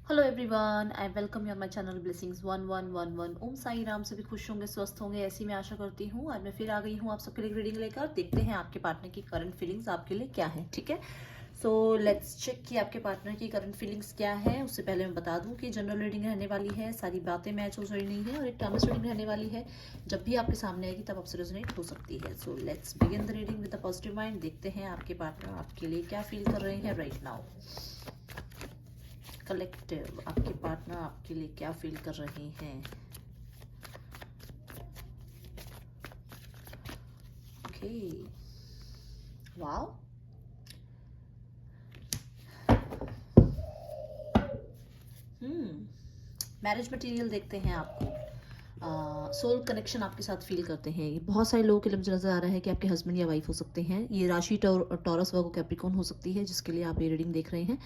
Hello everyone, I welcome you on my channel blessings 1111। ओम साई राम। सभी खुश होंगे, स्वस्थ होंगे, ऐसी मैं आशा करती हूँ। आज मैं फिर आ गई हूँ आप सबके लिए रीडिंग लेकर। देखते हैं आपके पार्टनर की करंट फीलिंग्स आपके लिए क्या है। ठीक है, सो लेट्स चेक कि आपके पार्टनर की करंट फीलिंग्स क्या है। उससे पहले मैं बता दूं कि जनरल रीडिंग रहने वाली है, सारी बातें मैच हो रही नहीं है और एक टर्म्स रीडिंग रहने वाली है। जब भी आपके सामने आएगी तब आपसे रेजोनेट हो सकती है। So let's begin the reading with a positive mind. देखते हैं आपके पार्टनर आपके लिए क्या फील कर रहे हैं राइट नाउ। कलेक्टिव, आपके पार्टनर आपके लिए क्या फील कर रहे हैं। ओके, वाओ, मैरिज मटेरियल देखते हैं आपको। सोल कनेक्शन आपके साथ फील करते हैं। ये बहुत सारे लोगों के लिए मुझे नजर आ रहा है कि आपके हस्बैंड या वाइफ हो सकते हैं। ये राशि टॉरस वर्गो कैप्रिकॉर्न हो सकती है जिसके लिए आप ये रीडिंग देख रहे हैं।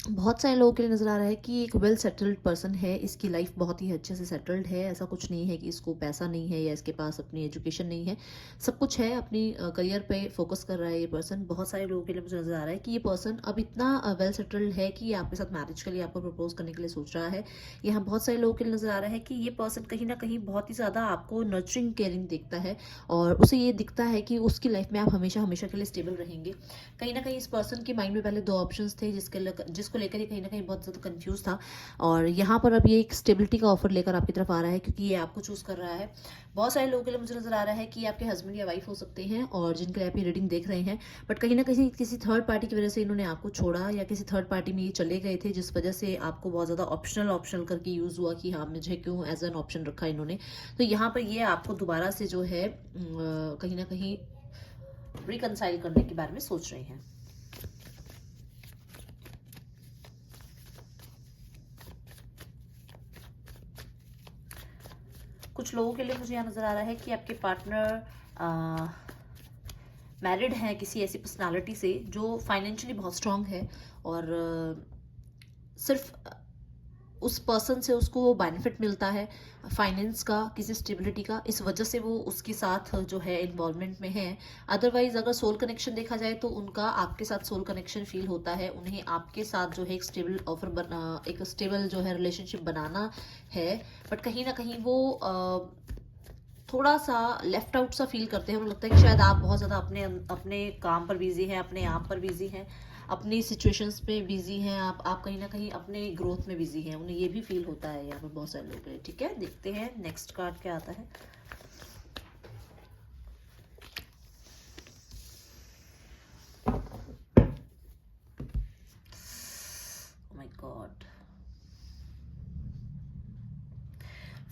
बहुत सारे लोगों के लिए नज़र आ रहा है कि एक वेल सेटल्ड पर्सन है, इसकी लाइफ बहुत ही अच्छे से सेटल्ड है। ऐसा कुछ नहीं है कि इसको पैसा नहीं है या इसके पास अपनी एजुकेशन नहीं है, सब कुछ है। अपनी करियर पे फोकस कर रहा है ये पर्सन। बहुत सारे लोगों के लिए मुझे नज़र आ रहा है कि ये पर्सन अब इतना वेल सेटल्ड है कि ये आपके साथ मैरिज के लिए आपको प्रपोज करने के लिए सोच रहा है। यहाँ बहुत सारे लोगों के लिए नज़र आ रहा है कि ये पर्सन कहीं ना कहीं बहुत ही ज़्यादा आपको नर्चरिंग केयरिंग देखता है और उसे ये दिखता है कि उसकी लाइफ में आप हमेशा हमेशा के लिए स्टेबल रहेंगे। कहीं ना कहीं इस पर्सन के माइंड में पहले दो ऑप्शंस थे जिसको लेकर ये कहीं ना कहीं बहुत ज़्यादा कंफ्यूज था और यहाँ पर अब ये एक स्टेबिलिटी का ऑफर लेकर आपकी तरफ आ रहा है क्योंकि ये आपको चूज कर रहा है। बहुत सारे लोगों के लिए मुझे नजर आ रहा है कि आपके हस्बैंड या वाइफ हो सकते हैं और जिनके लिए आप ये रीडिंग देख रहे हैं, बट कहीं ना कहीं किसी थर्ड पार्टी की वजह से इन्होंने आपको छोड़ा या किसी थर्ड पार्टी में ये चले गए थे जिस वजह से आपको बहुत ज़्यादा ऑप्शनल ऑप्शनल करके यूज़ हुआ कि हाँ मुझे क्यों एज एन ऑप्शन रखा इन्होंने। तो यहाँ पर ये आपको दोबारा से जो है कहीं ना कहीं रिकनसाइल करने के बारे में सोच रहे हैं। कुछ लोगों के लिए मुझे यहाँ नज़र आ रहा है कि आपके पार्टनर मैरिड है किसी ऐसी पर्सनालिटी से जो फाइनेंशियली बहुत स्ट्रांग है और सिर्फ उस पर्सन से उसको वो बेनिफिट मिलता है फाइनेंस का, किसी स्टेबिलिटी का, इस वजह से वो उसके साथ जो है इन्वॉल्वमेंट में है। अदरवाइज अगर सोल कनेक्शन देखा जाए तो उनका आपके साथ सोल कनेक्शन फील होता है। उन्हें आपके साथ जो है एक स्टेबल एक स्टेबल जो है रिलेशनशिप बनाना है, बट कहीं ना कहीं वो थोड़ा सा लेफ्ट आउट सा फील करते हैं। उन्हें लगता है कि शायद आप बहुत ज़्यादा अपने अपने काम पर बिजी हैं, अपने आप पर बिजी हैं, अपनी सिचुएशंस पे बिजी हैं। आप कहीं ना कहीं अपने ग्रोथ में बिजी हैं। उन्हें ये भी फील होता है यहाँ पर बहुत सारे लोगों के लिए। ठीक है, देखते हैं नेक्स्ट कार्ड क्या आता है। माय गॉड,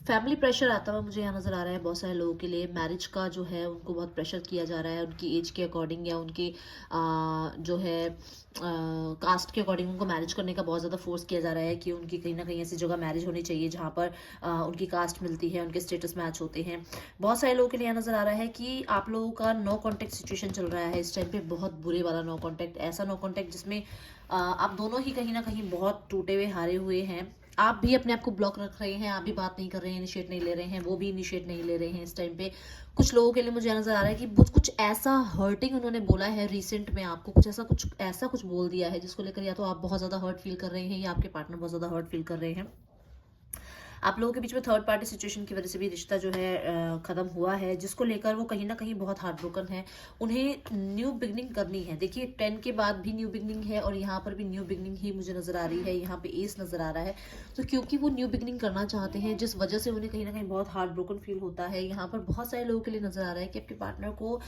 फैमिली प्रेशर आता हुआ मुझे यहाँ नज़र आ रहा है। बहुत सारे लोगों के लिए मैरिज का जो है उनको बहुत प्रेशर किया जा रहा है उनकी एज के अकॉर्डिंग या उनके जो है कास्ट के अकॉर्डिंग उनको मैरिज करने का बहुत ज़्यादा फोर्स किया जा रहा है कि उनकी कहीं ना कहीं ऐसी जगह मैरिज होनी चाहिए जहाँ पर उनकी कास्ट मिलती है, उनके स्टेटस मैच होते हैं। बहुत सारे लोगों के लिए यहाँ नज़र आ रहा है कि आप लोगों का नो कॉन्टैक्ट सिचुएशन चल रहा है इस टाइम पे। बहुत बुरे वाला नो कॉन्टैक्ट, ऐसा नो कॉन्टैक्ट जिसमें आप दोनों ही कहीं ना कहीं बहुत टूटे हुए हारे हुए हैं। आप भी अपने आप को ब्लॉक रख रहे हैं, आप भी बात नहीं कर रहे हैं, इनिशिएट नहीं ले रहे हैं, वो भी इनिशिएट नहीं ले रहे हैं इस टाइम पे। कुछ लोगों के लिए मुझे नजर आ रहा है कि कुछ ऐसा हर्टिंग उन्होंने बोला है रिसेंट में आपको, कुछ ऐसा कुछ बोल दिया है जिसको लेकर या तो आप बहुत ज्यादा हर्ट फील कर रहे हैं या आपके पार्टनर बहुत ज्यादा हर्ट फील कर रहे हैं। आप लोगों के बीच में थर्ड पार्टी सिचुएशन की वजह से भी रिश्ता जो है खत्म हुआ है, जिसको लेकर वो कहीं ना कहीं बहुत हार्ट ब्रोकन है। उन्हें न्यू बिगनिंग करनी है। देखिए 10 के बाद भी न्यू बिगनिंग है और यहाँ पर भी न्यू बिगनिंग ही मुझे नजर आ रही है। यहाँ पे एस नजर आ रहा है। तो क्योंकि वो न्यू बिगनिंग करना चाहते हैं जिस वजह से उन्हें कहीं ना कहीं बहुत हार्ट ब्रोकन फील होता है। यहाँ पर बहुत सारे लोगों के लिए नजर आ रहा है कि आपके पार्टनर को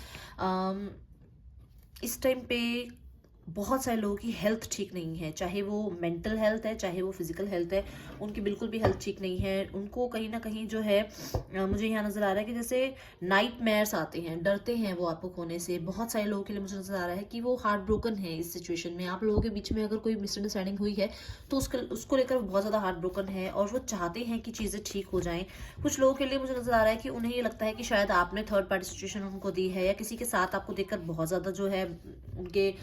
इस टाइम पे बहुत सारे लोगों की हेल्थ ठीक नहीं है, चाहे वो मेंटल हेल्थ है चाहे वो फिजिकल हेल्थ है, उनकी बिल्कुल भी हेल्थ ठीक नहीं है। उनको कहीं ना कहीं जो है मुझे यहाँ नज़र आ रहा है कि जैसे नाइटमेयर्स आते हैं, डरते हैं वो आपको खोने से। बहुत सारे लोगों के लिए मुझे नज़र आ रहा है कि वो हार्ट ब्रोकन है इस सिचुएशन में। आप लोगों के बीच में अगर कोई मिसअंडरस्टैंडिंग हुई है तो उसको लेकर बहुत ज़्यादा हार्ट ब्रोकन है और वो चाहते हैं कि चीज़ें ठीक हो जाएं। कुछ लोगों के लिए मुझे नज़र आ रहा है कि उन्हें ये लगता है कि शायद आपने थर्ड पार्टी सिचुएशन उनको दी है या किसी के साथ आपको देखकर बहुत ज़्यादा जो है उनके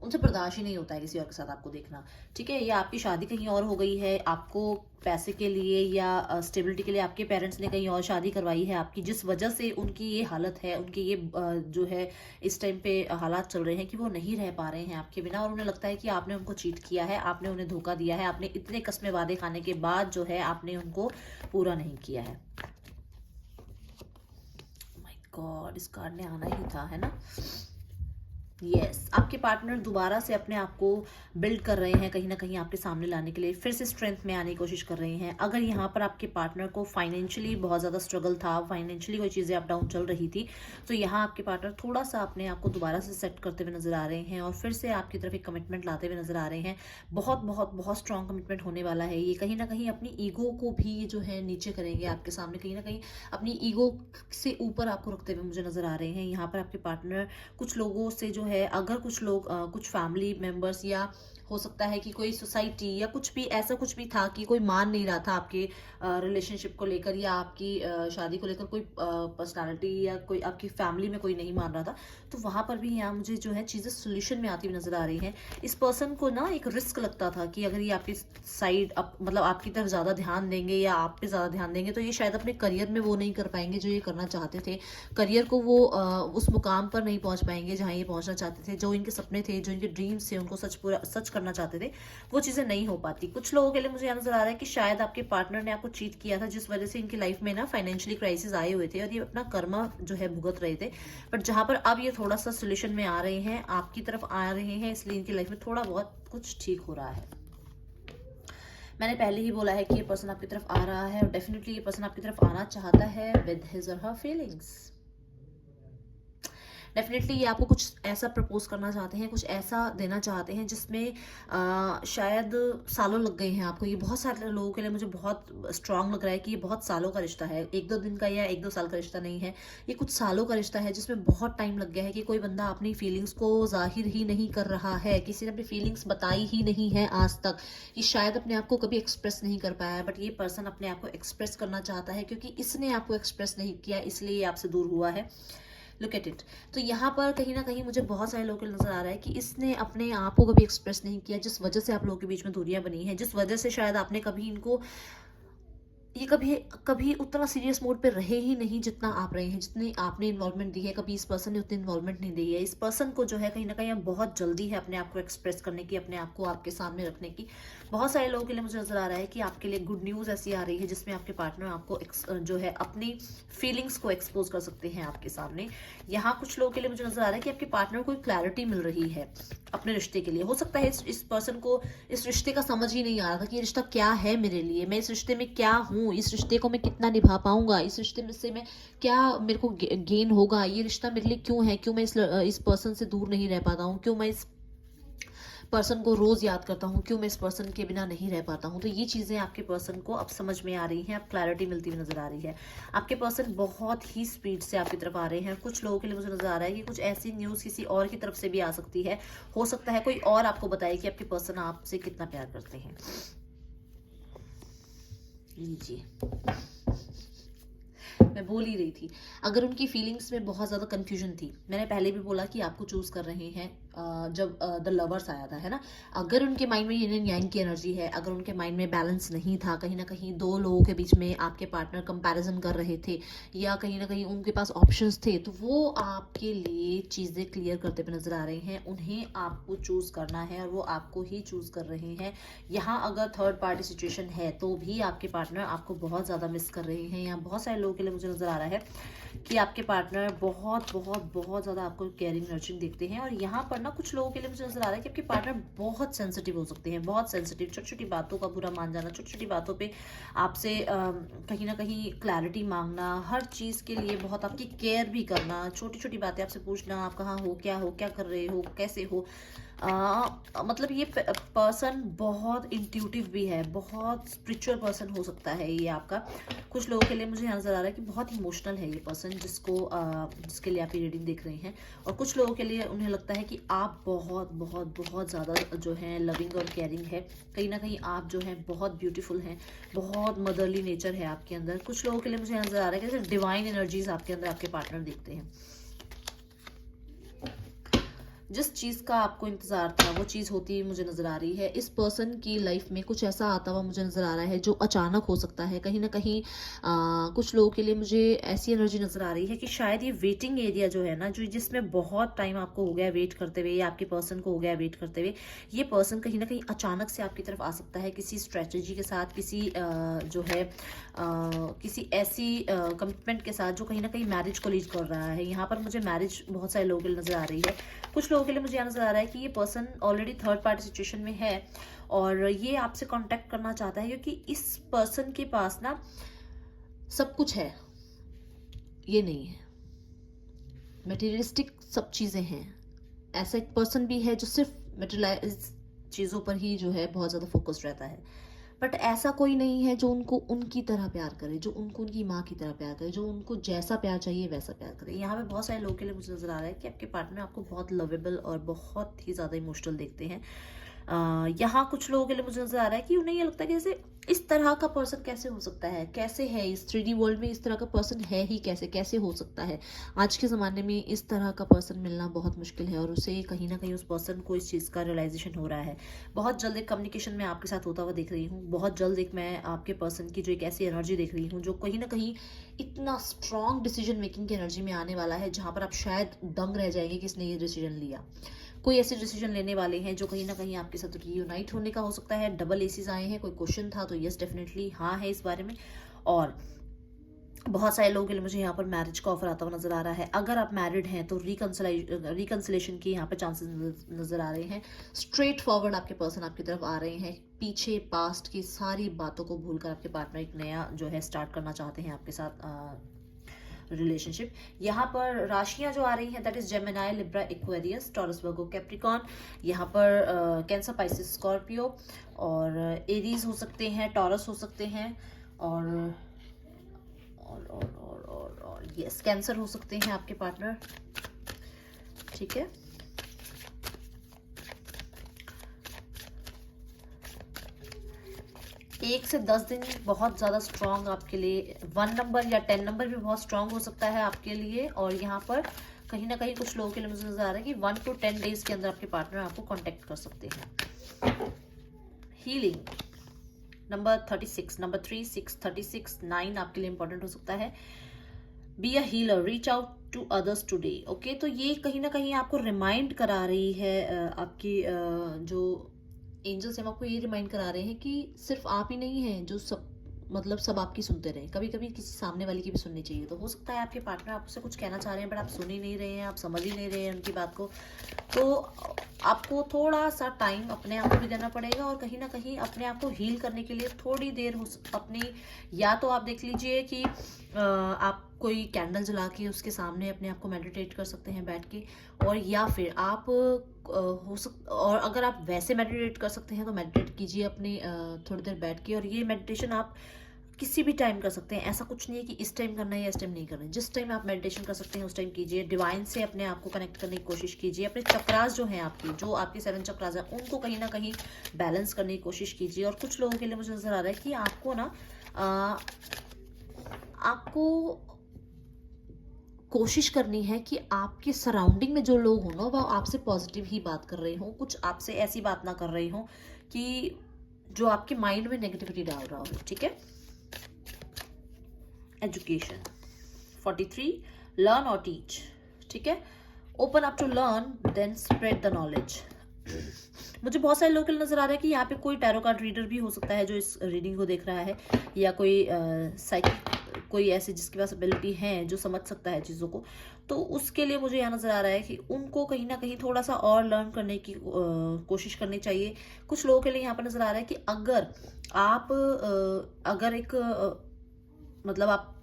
उनसे बर्दाश्त ही नहीं होता है किसी और के साथ आपको देखना, ठीक है? या आपकी शादी कहीं और हो गई है, आपको पैसे के लिए या स्टेबिलिटी के लिए आपके पेरेंट्स ने कहीं और शादी करवाई है आपकी, जिस वजह से उनकी ये हालत है, उनकी ये जो है इस टाइम पे हालात चल रहे हैं कि वो नहीं रह पा रहे हैं आपके बिना, और उन्हें लगता है कि आपने उनको चीट किया है, आपने उन्हें धोखा दिया है, आपने इतने कस्में वादे खाने के बाद जो है आपने उनको पूरा नहीं किया है। माय गॉड, इस कार्ड ने आना ही था, है ना? आपके पार्टनर दोबारा से अपने आप को बिल्ड कर रहे हैं, कहीं ना कहीं आपके सामने लाने के लिए फिर से स्ट्रेंथ में आने की कोशिश कर रहे हैं। अगर यहाँ पर आपके पार्टनर को फाइनेंशियली बहुत ज़्यादा स्ट्रगल था, फाइनेंशियली कोई चीज़ें अप डाउन चल रही थी, तो यहाँ आपके पार्टनर थोड़ा सा अपने आप को दोबारा से सेट करते हुए नजर आ रहे हैं और फिर से आपकी तरफ एक कमिटमेंट लाते हुए नजर आ रहे हैं। बहुत बहुत बहुत स्ट्रॉन्ग कमिटमेंट होने वाला है ये। कहीं ना कहीं अपनी ईगो को भी जो है नीचे करेंगे आपके सामने, कहीं ना कहीं अपनी ईगो से ऊपर आपको रखते हुए मुझे नजर आ रहे हैं। यहाँ पर आपके पार्टनर कुछ लोगों से जो है, अगर कुछ लोग कुछ फैमिली मेंबर्स, या हो सकता है कि कोई सोसाइटी या कुछ भी ऐसा कुछ भी था कि कोई मान नहीं रहा था आपके रिलेशनशिप को लेकर, या आपकी शादी को लेकर कोई पर्सनालिटी या कोई आपकी फैमिली में कोई नहीं मान रहा था, तो वहां पर भी यहाँ मुझे जो है चीज़ें सोल्यूशन में आती हुई नजर आ रही हैं। इस पर्सन को ना एक रिस्क लगता था कि अगर ये आपकी साइड मतलब आपकी तरफ ज़्यादा ध्यान देंगे या आप पे ज़्यादा ध्यान देंगे, तो ये शायद अपने करियर में वो नहीं कर पाएंगे जो ये करना चाहते थे। करियर को वो उस मुकाम पर नहीं पहुंच पाएंगे जहाँ ये पहुंचना चाहते थे। जो इनके सपने थे, जो इनके ड्रीम्स थे, उनको सच करना चाहते थे, वो चीज़ें नहीं हो पाती। कुछ लोगों के लिए मुझे नजर आ रहा है कि शायद आपके पार्टनर ने आपको चीट किया था, जिस वजह से इनकी लाइफ में ना फाइनेंशियली क्राइसिस आए हुए थे और ये अपना कर्मा जो है भुगत रहे थे। बट जहां पर अब ये थोड़ा सा सोल्यूशन में आ रहे हैं, आपकी तरफ आ रहे हैं, इसलिए इनकी लाइफ में थोड़ा बहुत कुछ ठीक हो रहा है। मैंने पहले ही बोला है कि ये पर्सन आपकी तरफ आ रहा है और डेफिनेटली ये पर्सन आपकी तरफ आना चाहता है विद हिज और हर फीलिंग्स। डेफिनेटली ये आपको कुछ ऐसा प्रपोज करना चाहते हैं, कुछ ऐसा देना चाहते हैं जिसमें शायद सालों लग गए हैं आपको। ये बहुत सारे लोगों के लिए मुझे बहुत स्ट्रांग लग रहा है कि ये बहुत सालों का रिश्ता है, 1-2 दिन का या 1-2 साल का रिश्ता नहीं है। ये कुछ सालों का रिश्ता है जिसमें बहुत टाइम लग गया है कि कोई बंदा अपनी फीलिंग्स को जाहिर ही नहीं कर रहा है, किसी ने अपनी फीलिंग्स बताई ही नहीं है आज तक। ये शायद अपने आप को कभी एक्सप्रेस नहीं कर पाया है, बट ये पर्सन अपने आप को एक्सप्रेस करना चाहता है, क्योंकि इसने आपको एक्सप्रेस नहीं किया, इसलिए ये आपसे दूर हुआ है। Look at it. तो यहाँ पर कहीं ना कहीं मुझे बहुत सारे लोगों को नजर आ रहा है कि इसने अपने आप को कभी एक्सप्रेस नहीं किया, जिस वजह से आप लोगों के बीच में दूरियां बनी हैं, जिस वजह से शायद आपने कभी इनको, ये कभी कभी उतना सीरियस मोड पे रहे ही नहीं जितना आप रहे हैं, जितनी आपने इन्वॉल्वमेंट दी है। कभी इस पर्सन ने उतनी इन्वॉल्वमेंट नहीं दी है। इस पर्सन को जो है कहीं ना कहीं बहुत जल्दी है अपने आप को एक्सप्रेस करने की, अपने आप को आपके सामने रखने की। बहुत सारे लोगों के लिए मुझे नजर आ रहा है कि आपके लिए गुड न्यूज़ ऐसी आ रही है जिसमें आपके पार्टनर आपको जो है अपनी फीलिंग्स को एक्सपोज कर सकते हैं आपके सामने। यहाँ कुछ लोगों के लिए मुझे नजर आ रहा है कि आपके पार्टनर को क्लैरिटी मिल रही है अपने रिश्ते के लिए। हो सकता है इस पर्सन को इस रिश्ते का समझ ही नहीं आ रहा था कि ये रिश्ता क्या है मेरे लिए, मैं इस रिश्ते में क्या हूँ, इस रिश्ते को मैं कितना निभा पाऊंगा, इस रिश्ते में से मैं क्या मेरे को गेन होगा, ये रिश्ता मेरे लिए क्यों है, क्यों मैं इस पर्सन से दूर नहीं रह पाता हूँ, क्यों मैं इस पर्सन को रोज याद करता हूँ, क्यों मैं इस पर्सन के बिना नहीं रह पाता हूँ। तो ये चीजें आपके पर्सन को अब समझ में आ रही हैं, अब क्लैरिटी मिलती हुई नजर आ रही है। आपके पर्सन बहुत ही स्पीड से आपकी तरफ आ रहे हैं। कुछ लोगों के लिए मुझे नजर आ रहा है कि कुछ ऐसी न्यूज किसी और की तरफ से भी आ सकती है। हो सकता है कोई और आपको बताए कि आपके पर्सन आपसे कितना प्यार करते हैं। लीजिए, मैं बोल ही रही थी, अगर उनकी फीलिंग्स में बहुत ज़्यादा कंफ्यूजन थी, मैंने पहले भी बोला कि आपको चूज कर रहे हैं जब द लवर्स आया था, है ना। अगर उनके माइंड में यिन एंड यांग की एनर्जी है, अगर उनके माइंड में बैलेंस नहीं था, कहीं ना कहीं दो लोगों के बीच में आपके पार्टनर कंपैरिजन कर रहे थे, या कहीं ना कहीं उनके पास ऑप्शंस थे, तो वो आपके लिए चीज़ें क्लियर करते हुए नजर आ रहे हैं। उन्हें आपको चूज करना है और वो आपको ही चूज कर रहे हैं। यहाँ अगर थर्ड पार्टी सिचुएशन है तो भी आपके पार्टनर आपको बहुत ज़्यादा मिस कर रहे हैं। यहाँ बहुत सारे लोगों के लिए मुझे नजर आ रहा है कि आपके पार्टनर बहुत बहुत बहुत ज़्यादा आपको केयरिंग नर्चरिंग देखते हैं। और यहाँ पर ना कुछ लोगों के लिए मुझे नजर आ रहा है कि आपके पार्टनर बहुत सेंसिटिव हो सकते हैं, बहुत सेंसिटिव, छोटी छोटी बातों का बुरा मान जाना, छोटी छोटी बातों पे आपसे कहीं ना कहीं क्लैरिटी मांगना, हर चीज़ के लिए बहुत आपकी केयर भी करना, छोटी छोटी बातें आपसे पूछना, आप कहाँ हो, क्या कर रहे हो, कैसे हो। मतलब ये पर्सन बहुत इंट्यूटिव भी है, बहुत स्पिरिचुअल पर्सन हो सकता है ये आपका। कुछ लोगों के लिए मुझे नजर आ रहा है कि बहुत इमोशनल है ये पर्सन जिसके लिए आप ये रीडिंग देख रहे हैं। और कुछ लोगों के लिए उन्हें लगता है कि आप बहुत बहुत बहुत ज़्यादा जो है लविंग और केयरिंग है। कहीं ना कहीं आप जो है बहुत ब्यूटीफुल हैं, बहुत मदरली नेचर है आपके अंदर। कुछ लोगों के लिए मुझे नजर आ रहा है कि डिवाइन एनर्जीज आपके अंदर आपके पार्टनर देखते हैं। जिस चीज़ का आपको इंतज़ार था वो चीज़ होती हुई मुझे नज़र आ रही है। इस पर्सन की लाइफ में कुछ ऐसा आता हुआ मुझे नज़र आ रहा है जो अचानक हो सकता है। कहीं न कहीं कुछ लोगों के लिए मुझे ऐसी एनर्जी नज़र आ रही है कि शायद ये वेटिंग एरिया जो है ना, जो जिसमें बहुत टाइम आपको हो गया वेट करते हुए, या आपके पर्सन को हो गया वेट करते हुए, ये पर्सन कहीं न कहीं अचानक से आपकी तरफ आ सकता है किसी स्ट्रैटेजी के साथ, किसी जो है किसी ऐसी कमिटमेंट के साथ जो कहीं न कहीं मैरिज को लीड कर रहा है। यहाँ पर मुझे मैरिज बहुत सारे लोगों के लिए नज़र आ रही है। कुछ लोगों के लिए मुझे यहाँ नज़र आ रहा है कि ये person already third party situation में है और ये आपसे कांटेक्ट करना चाहता है, क्योंकि इस पर्सन के पास ना सब कुछ है, ये नहीं है, मटेरियलिस्टिक सब चीज़ें हैं। ऐसा एक पर्सन भी है जो सिर्फ मटेरियलाइज चीज़ों पर ही जो है बहुत ज़्यादा फोकस्ड रहता है, बट ऐसा कोई नहीं है जो उनको उनकी तरह प्यार करे, जो उनको उनकी माँ की तरह प्यार करे, जो उनको जैसा प्यार चाहिए वैसा प्यार करे। यहाँ पे बहुत सारे लोगों के लिए मुझे नज़र आ रहा है कि आपके पार्टनर आपको बहुत लवेबल और बहुत ही ज़्यादा इमोशनल देखते हैं। यहाँ कुछ लोगों के लिए मुझे नज़र आ रहा है कि उन्हें ये लगता है कि जैसे इस तरह का पर्सन कैसे हो सकता है, कैसे है इस 3D वर्ल्ड में, इस तरह का पर्सन है ही कैसे, कैसे हो सकता है। आज के ज़माने में इस तरह का पर्सन मिलना बहुत मुश्किल है और उसे कहीं ना कहीं उस पर्सन को इस चीज़ का रियलाइजेशन हो रहा है। बहुत जल्द एक कम्युनिकेशन में आपके साथ होता हुआ देख रही हूँ। बहुत जल्द एक मैं आपके पर्सन की जो एक ऐसी एनर्जी देख रही हूँ जो कहीं ना कहीं इतना स्ट्रॉन्ग डिसीजन मेकिंग की एनर्जी में आने वाला है, जहाँ पर आप शायद दंग रह जाएंगे कि इसने ये डिसीजन लिया। कोई ऐसे डिसीजन लेने वाले हैं जो कहीं ना कहीं आपके साथ रीयूनाइट होने का हो सकता है। डबल एसीज आए हैं, कोई क्वेश्चन था तो यस डेफिनेटली हाँ है इस बारे में। और बहुत सारे लोगों के लिए मुझे यहाँ पर मैरिज का ऑफर आता हुआ नजर आ रहा है। अगर आप मैरिड हैं तो रिकंसिलेशन की यहाँ पर चांसेस नजर आ रहे हैं। स्ट्रेट फॉरवर्ड आपके पर्सन आपकी तरफ आ रहे हैं, पीछे पास्ट की सारी बातों को भूलकर आपके पार्टनर एक नया जो है स्टार्ट करना चाहते हैं आपके साथ रिलेशनशिप। यहाँ पर राशियां जो आ रही हैं that is Gemini, Libra, Aquarius, taurus, Virgo, Capricorn. यहाँ पर कैंसर, पाइसिस, स्कॉर्पियो और एरीज हो सकते हैं, टॉरस हो सकते हैं और यस कैंसर हो सकते हैं आपके पार्टनर। ठीक है, एक से 10 दिन बहुत ज़्यादा स्ट्रॉन्ग आपके लिए, 1 नंबर या 10 नंबर भी बहुत स्ट्रॉन्ग हो सकता है आपके लिए। और यहाँ पर कहीं ना कहीं कुछ लोगों के लिए मुझे नजर आ रहा है कि 1 to 10 डेज के अंदर आपके पार्टनर आपको कांटेक्ट कर सकते हैं। हीलिंग नंबर 36, नंबर 3, 6, 36, 9 आपके लिए इंपॉर्टेंट हो सकता है। Be a healer, reach out to others today. Okay, तो ये कहीं ना कहीं आपको रिमाइंड करा रही है आपकी जो एंजल्स हैं आपको ये रिमाइंड करा रहे हैं कि सिर्फ आप ही नहीं हैं जो सब मतलब सब आपकी सुनते रहे, कभी कभी किसी सामने वाले की भी सुननी चाहिए। तो हो सकता है आपके पार्टनर आपसे कुछ कहना चाह रहे हैं बट आप सुन ही नहीं रहे हैं, आप समझ ही नहीं रहे हैं उनकी बात को। तो आपको थोड़ा सा टाइम अपने आप को भी देना पड़ेगा और कहीं ना कहीं अपने आप को हील करने के लिए थोड़ी देर अपनी, या तो आप देख लीजिए कि आप कोई कैंडल जला के उसके सामने अपने आप को मेडिटेट कर सकते हैं बैठ के, और या फिर आप और अगर आप वैसे मेडिटेट कर सकते हैं तो मेडिटेट कीजिए अपने थोड़ी देर बैठ के। और ये मेडिटेशन आप किसी भी टाइम कर सकते हैं, ऐसा कुछ नहीं है कि इस टाइम करना है या इस टाइम नहीं करना है। जिस टाइम आप मेडिटेशन कर सकते हैं उस टाइम कीजिए। डिवाइन से अपने आप को कनेक्ट करने की कोशिश कीजिए। अपने चक्रास जो हैं आपकी, जो आपके 7 चक्रास हैं, उनको कहीं ना कहीं बैलेंस करने की कोशिश कीजिए। और कुछ लोगों के लिए मुझे नजर आ रहा है कि आपको ना आपको कोशिश करनी है कि आपके सराउंडिंग में जो लोग हो ना वो आपसे पॉजिटिव ही बात कर रहे हो, कुछ आपसे ऐसी बात ना कर रहे हो कि जो आपके माइंड में नेगेटिविटी डाल रहा हो। ठीक है, एजुकेशन 43, लर्न और टीच। ठीक है, open up to learn then spread the knowledge. मुझे बहुत सारे लोगों के लिए नजर आ रहा है कि यहाँ पे कोई टैरो कार्ड रीडर भी हो सकता है जो इस रीडिंग को देख रहा है, या कोई साइकिक, कोई ऐसे जिसके पास एबिलिटी है जो समझ सकता है चीज़ों को। तो उसके लिए मुझे यहाँ नज़र आ रहा है कि उनको कहीं ना कहीं थोड़ा सा और लर्न करने की कोशिश करनी चाहिए। कुछ लोगों के लिए यहाँ पर नज़र आ रहा है कि अगर आप अगर एक मतलब आप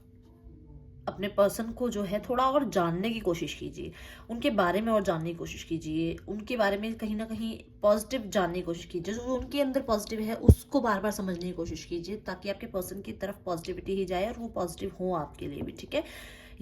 अपने पर्सन को जो है थोड़ा और जानने की कोशिश कीजिए, उनके बारे में और जानने की कोशिश कीजिए, उनके बारे में कहीं ना कहीं पॉजिटिव जानने की कोशिश कीजिए। जो उनके अंदर पॉजिटिव है उसको बार बार समझने की कोशिश कीजिए, ताकि आपके पर्सन की तरफ पॉजिटिविटी ही जाए और वो पॉजिटिव हो आपके लिए भी। ठीक है,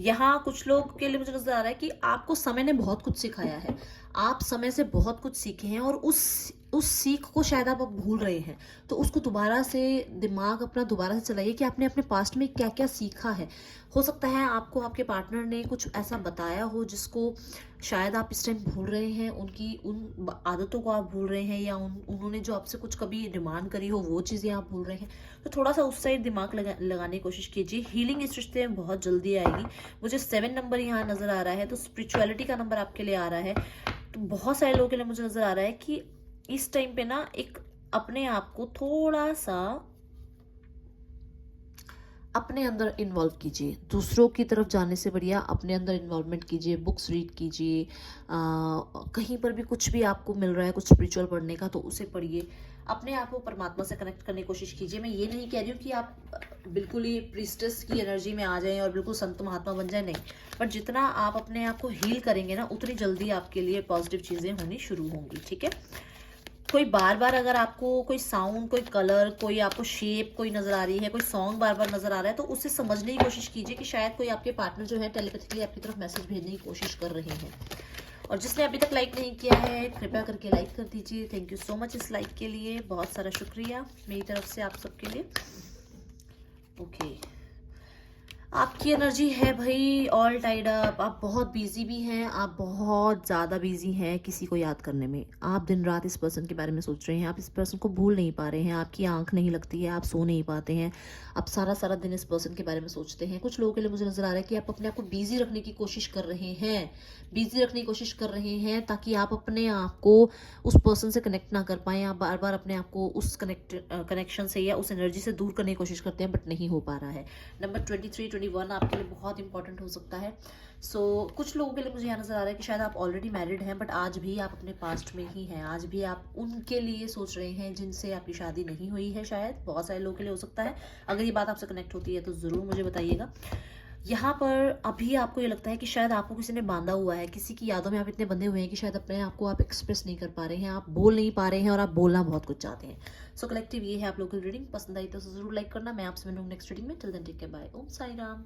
यहाँ कुछ लोग के लिए मुझे नजर आ रहा है कि आपको समय ने बहुत कुछ सिखाया है, आप समय से बहुत कुछ सीखे हैं और उस उस सीख को शायद आप अब भूल रहे हैं, तो उसको दोबारा से दिमाग अपना दोबारा से चलाइए कि आपने अपने पास्ट में क्या क्या सीखा है। हो सकता है आपको आपके पार्टनर ने कुछ ऐसा बताया हो जिसको शायद आप इस टाइम भूल रहे हैं, उनकी उन आदतों को आप भूल रहे हैं, या उन्होंने जो आपसे कुछ कभी डिमांड करी हो वो चीज़ें आप भूल रहे हैं। तो थोड़ा सा उस साइड दिमाग लगाने की कोशिश कीजिए। हीलिंग इस रिश्ते में बहुत जल्दी आएगी। मुझे 7 नंबर यहाँ नज़र आ रहा है, तो स्पिरिचुअलिटी का नंबर आपके लिए आ रहा है। तो बहुत सारे लोगों के लिए मुझे नज़र आ रहा है कि इस टाइम पे ना एक अपने आप को थोड़ा सा अपने अंदर इन्वॉल्व कीजिए। दूसरों की तरफ जाने से बढ़िया अपने अंदर इन्वॉल्वमेंट कीजिए, बुक्स रीड कीजिए, कहीं पर भी कुछ भी आपको मिल रहा है कुछ स्पिरिचुअल पढ़ने का तो उसे पढ़िए। अपने आप को परमात्मा से कनेक्ट करने की कोशिश कीजिए। मैं ये नहीं कह रही हूँ कि आप बिल्कुल ही प्रीस्टेस की एनर्जी में आ जाएं और बिल्कुल संत महात्मा बन जाए, नहीं। पर जितना आप अपने आप को हील करेंगे ना, उतनी जल्दी आपके लिए पॉजिटिव चीज़ें होनी शुरू होंगी, ठीक है। कोई बार बार अगर आपको कोई साउंड, कोई कलर, कोई आपको शेप कोई नजर आ रही है, कोई सॉन्ग बार बार नजर आ रहा है, तो उसे समझने की कोशिश कीजिए कि शायद कोई आपके पार्टनर जो है टेलीपैथिकली आपकी तरफ मैसेज भेजने की कोशिश कर रहे हैं। और जिसने अभी तक लाइक नहीं किया है कृपया करके लाइक कर दीजिए। थैंक यू सो मच इस लाइक के लिए, बहुत सारा शुक्रिया मेरी तरफ से आप सबके लिए। ओके, आपकी एनर्जी है भाई ऑल टाइड अप। आप बहुत बिजी भी हैं, आप बहुत ज़्यादा बिजी हैं किसी को याद करने में। आप दिन रात इस पर्सन के बारे में सोच रहे हैं, आप इस पर्सन को भूल नहीं पा रहे हैं, आपकी आंख नहीं लगती है, आप सो नहीं पाते हैं, आप सारा सारा दिन इस पर्सन के बारे में सोचते हैं। कुछ लोगों के लिए मुझे नज़र आ रहा है कि आप अपने आप को बिजी रखने की कोशिश कर रहे हैं, बिजी रखने की कोशिश कर रहे हैं ताकि आप अपने आप को उस पर्सन से कनेक्ट ना कर पाएँ। आप बार बार अपने आप को उस कनेक्शन से या उस एनर्जी से दूर करने की कोशिश करते हैं, बट नहीं हो पा रहा है। नंबर 23, 21 आपके लिए बहुत इंपॉर्टेंट हो सकता है। कुछ लोगों के लिए मुझे यहाँ नज़र आ रहा है कि शायद आप ऑलरेडी मैरिड हैं, बट आज भी आप अपने पास्ट में ही हैं। आज भी आप उनके लिए सोच रहे हैं जिनसे आपकी शादी नहीं हुई है। शायद बहुत सारे लोगों के लिए हो सकता है। अगर ये बात आपसे कनेक्ट होती है तो ज़रूर मुझे बताइएगा। यहाँ पर अभी आपको ये लगता है कि शायद आपको किसी ने बांधा हुआ है, किसी की यादों में आप इतने बंधे हुए हैं कि शायद अपने आप को आप एक्सप्रेस नहीं कर पा रहे हैं, आप बोल नहीं पा रहे हैं और आप बोलना बहुत कुछ चाहते हैं। कलेक्टिव ये है आप लोगों की रीडिंग। पसंद आई तो ज़रूर लाइक करना। मैं आपसे मिलूंगी नेक्स्ट रीडिंग में। Till then take care, bye. Om Sai Ram.